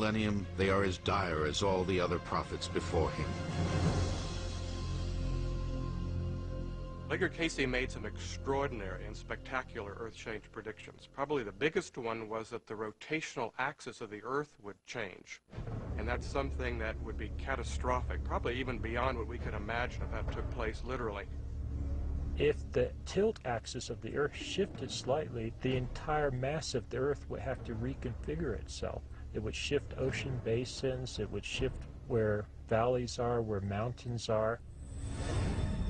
millennium, they are as dire as all the other prophets before him. Edgar Cayce made some extraordinary and spectacular Earth change predictions. Probably the biggest one was that the rotational axis of the Earth would change. And that's something that would be catastrophic, probably even beyond what we could imagine if that took place literally. If the tilt axis of the Earth shifted slightly, the entire mass of the Earth would have to reconfigure itself. It would shift ocean basins, it would shift where valleys are, where mountains are.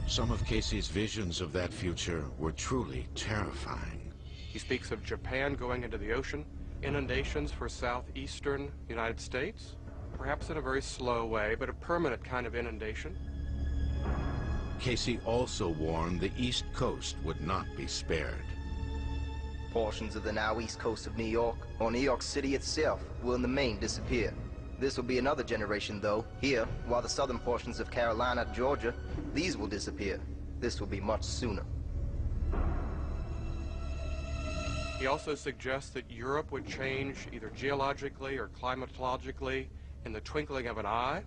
Some of Cayce's visions of that future were truly terrifying. He speaks of Japan going into the ocean, inundations for southeastern United States, perhaps in a very slow way, but a permanent kind of inundation. Cayce also warned the East Coast would not be spared. Portions of the now east coast of New York, or New York City itself, will in the main disappear. This will be another generation, though. Here, while the southern portions of Carolina, Georgia, these will disappear. This will be much sooner. He also suggests that Europe would change either geologically or climatologically in the twinkling of an eye.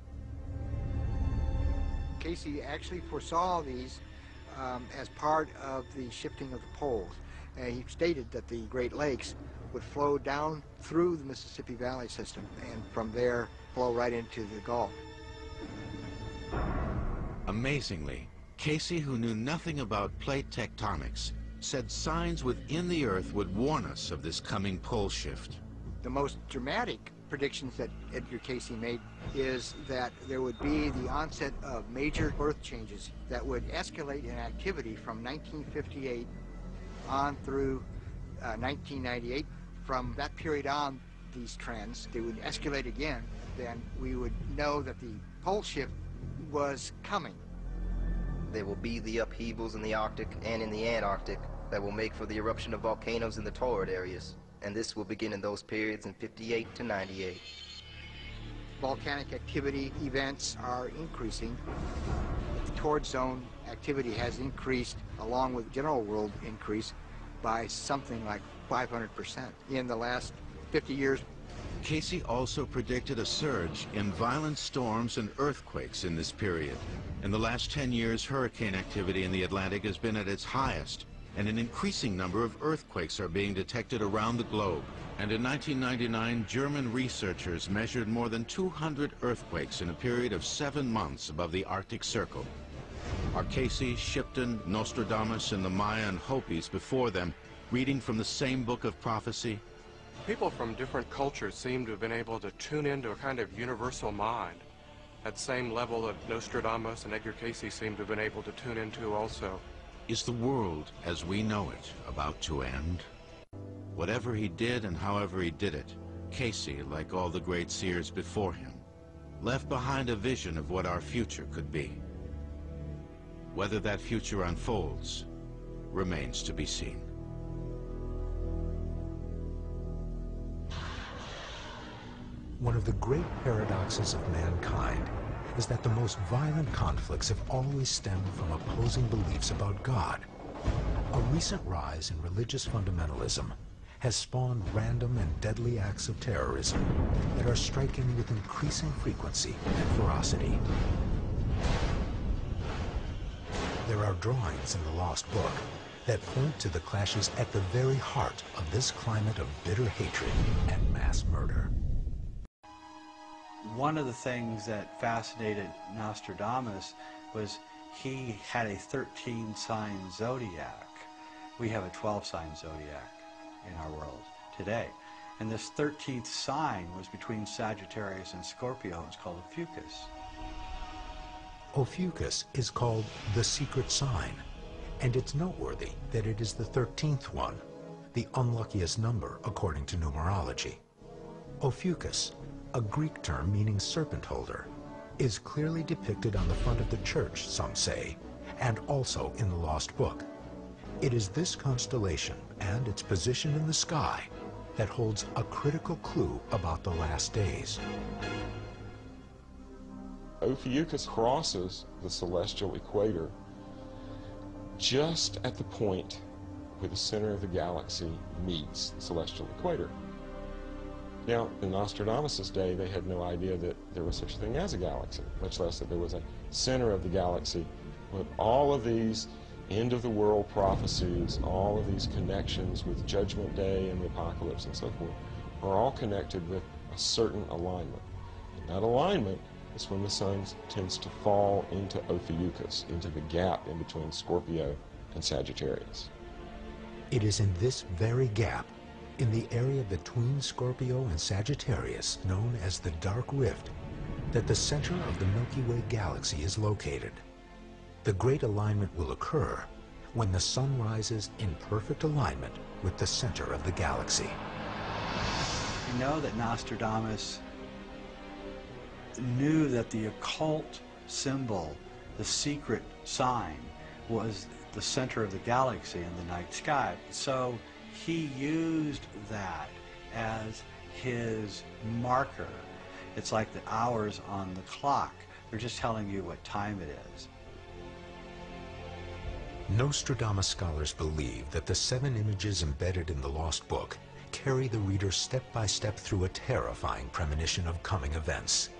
Cayce actually foresaw these as part of the shifting of the poles. He stated that the Great Lakes would flow down through the Mississippi Valley system and from there flow right into the Gulf. Amazingly, Cayce, who knew nothing about plate tectonics, said signs within the Earth would warn us of this coming pole shift. The most dramatic predictions that Edgar Cayce made is that there would be the onset of major Earth changes that would escalate in activity from 1958 on through 1998. From that period on, these trends, they would escalate again. Then we would know that the pole shift was coming. There will be the upheavals in the Arctic and in the Antarctic that will make for the eruption of volcanoes in the torrid areas. And this will begin in those periods in 58 to 98. Volcanic activity events are increasing. The torrid zone activity has increased along with general world increase by something like 500% in the last 50 years. Cayce also predicted a surge in violent storms and earthquakes in this period. In the last 10 years, hurricane activity in the Atlantic has been at its highest, and an increasing number of earthquakes are being detected around the globe. And in 1999, German researchers measured more than 200 earthquakes in a period of 7 months above the Arctic Circle. Are Cayce, Shipton, Nostradamus, and the Mayan Hopis before them reading from the same book of prophecy? People from different cultures seem to have been able to tune into a kind of universal mind, at same level that Nostradamus and Edgar Cayce seem to have been able to tune into also. Is the world as we know it about to end? Whatever he did and however he did it, Cayce, like all the great seers before him, left behind a vision of what our future could be. Whether that future unfolds remains to be seen. One of the great paradoxes of mankind is that the most violent conflicts have always stemmed from opposing beliefs about God. A recent rise in religious fundamentalism has spawned random and deadly acts of terrorism that are striking with increasing frequency and ferocity. There are drawings in the Lost Book that point to the clashes at the very heart of this climate of bitter hatred and mass murder. One of the things that fascinated Nostradamus was he had a 13-sign zodiac. We have a 12-sign zodiac in our world today. And this 13th sign was between Sagittarius and Scorpio. It's called Ophiuchus. Ophiuchus is called the secret sign, and it's noteworthy that it is the 13th one, the unluckiest number according to numerology. Ophiuchus, a Greek term meaning serpent holder, is clearly depicted on the front of the church, some say, and also in the Lost Book. It is this constellation and its position in the sky that holds a critical clue about the last days. Ophiuchus crosses the celestial equator just at the point where the center of the galaxy meets the celestial equator. Now, in Nostradamus' day, they had no idea that there was such a thing as a galaxy, much less that there was a center of the galaxy with all of these end-of-the-world prophecies, all of these connections with Judgment Day and the Apocalypse and so forth, are all connected with a certain alignment. And that alignment is when the sun tends to fall into Ophiuchus, into the gap in between Scorpio and Sagittarius. It is in this very gap, in the area between Scorpio and Sagittarius, known as the Dark Rift, that the center of the Milky Way galaxy is located. The Great Alignment will occur when the sun rises in perfect alignment with the center of the galaxy. We know that Nostradamus knew that the occult symbol, the secret sign, was the center of the galaxy in the night sky. So he used that as his marker. It's like the hours on the clock. They're just telling you what time it is. Nostradamus scholars believe that the 7 images embedded in the Lost Book carry the reader step by step through a terrifying premonition of coming events.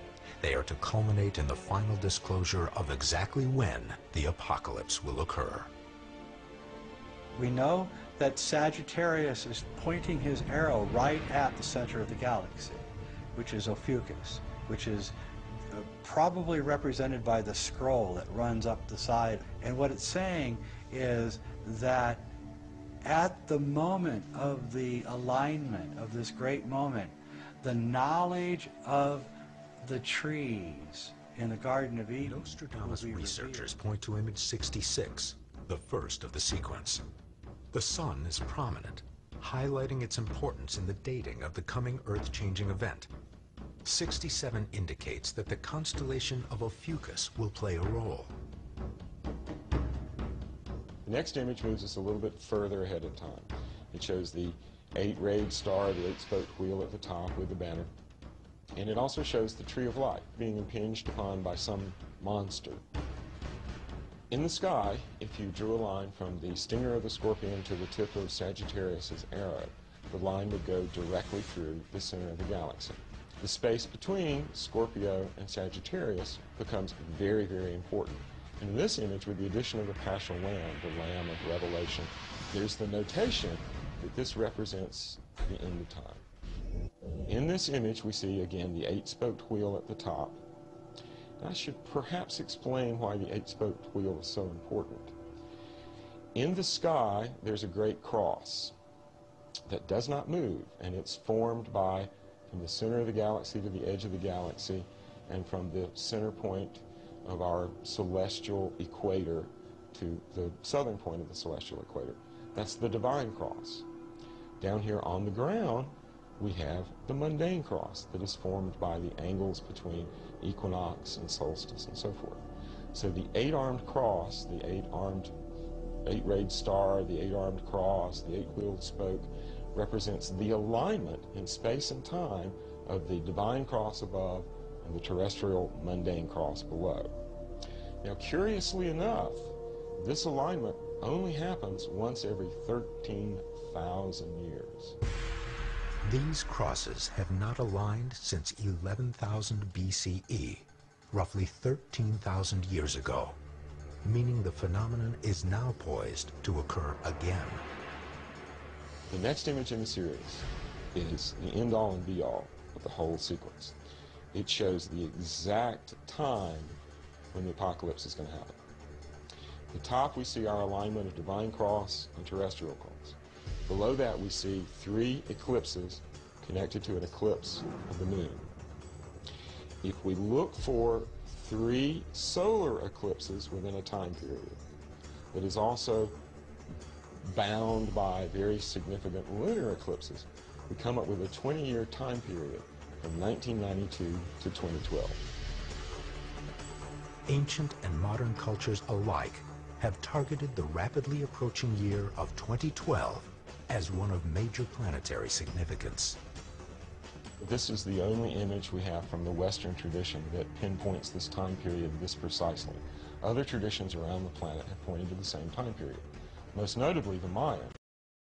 They are to culminate in the final disclosure of exactly when the apocalypse will occur. We know that Sagittarius is pointing his arrow right at the center of the galaxy, which is Ophiuchus, which is probably represented by the scroll that runs up the side. And what it's saying is that at the moment of the alignment of this great moment, the knowledge of the trees in the Garden of Eden. Nostradamus researchers point to image 66, the first of the sequence. The sun is prominent, highlighting its importance in the dating of the coming Earth-changing event. 67 indicates that the constellation of Ophiuchus will play a role. The next image moves us a little bit further ahead in time. It shows the 8-rayed star, the 8-spoked wheel at the top with the banner. And it also shows the tree of life being impinged upon by some monster. In the sky, if you drew a line from the stinger of the scorpion to the tip of Sagittarius's arrow, the line would go directly through the center of the galaxy. The space between Scorpio and Sagittarius becomes very, very important. In this image, with the addition of the paschal lamb, the lamb of Revelation, there's the notation that this represents the end of time. In this image, we see again the 8-spoked wheel at the top. I should perhaps explain why the 8-spoked wheel is so important. In the sky, there's a great cross that does not move, and it's formed by, from the center of the galaxy to the edge of the galaxy, and from the center point of our celestial equator to the southern point of the celestial equator. That's the divine cross. Down here on the ground, we have the mundane cross that is formed by the angles between equinox and solstice and so forth. So the 8-armed cross, the 8-rayed star, the 8-armed cross, the 8-wheeled spoke, represents the alignment in space and time of the divine cross above and the terrestrial mundane cross below. Now, curiously enough, this alignment only happens once every 13,000 years. These crosses have not aligned since 11,000 BCE, roughly 13,000 years ago, meaning the phenomenon is now poised to occur again. The next image in the series is the end-all and be-all of the whole sequence. It shows the exact time when the apocalypse is going to happen. At the top, we see our alignment of divine cross and terrestrial cross. Below that, we see 3 eclipses connected to an eclipse of the moon. If we look for 3 solar eclipses within a time period that is also bound by very significant lunar eclipses, we come up with a 20-year time period from 1992 to 2012. Ancient and modern cultures alike have targeted the rapidly approaching year of 2012 as one of major planetary significance. This is the only image we have from the Western tradition that pinpoints this time period this precisely. Other traditions around the planet have pointed to the same time period. Most notably, the Mayan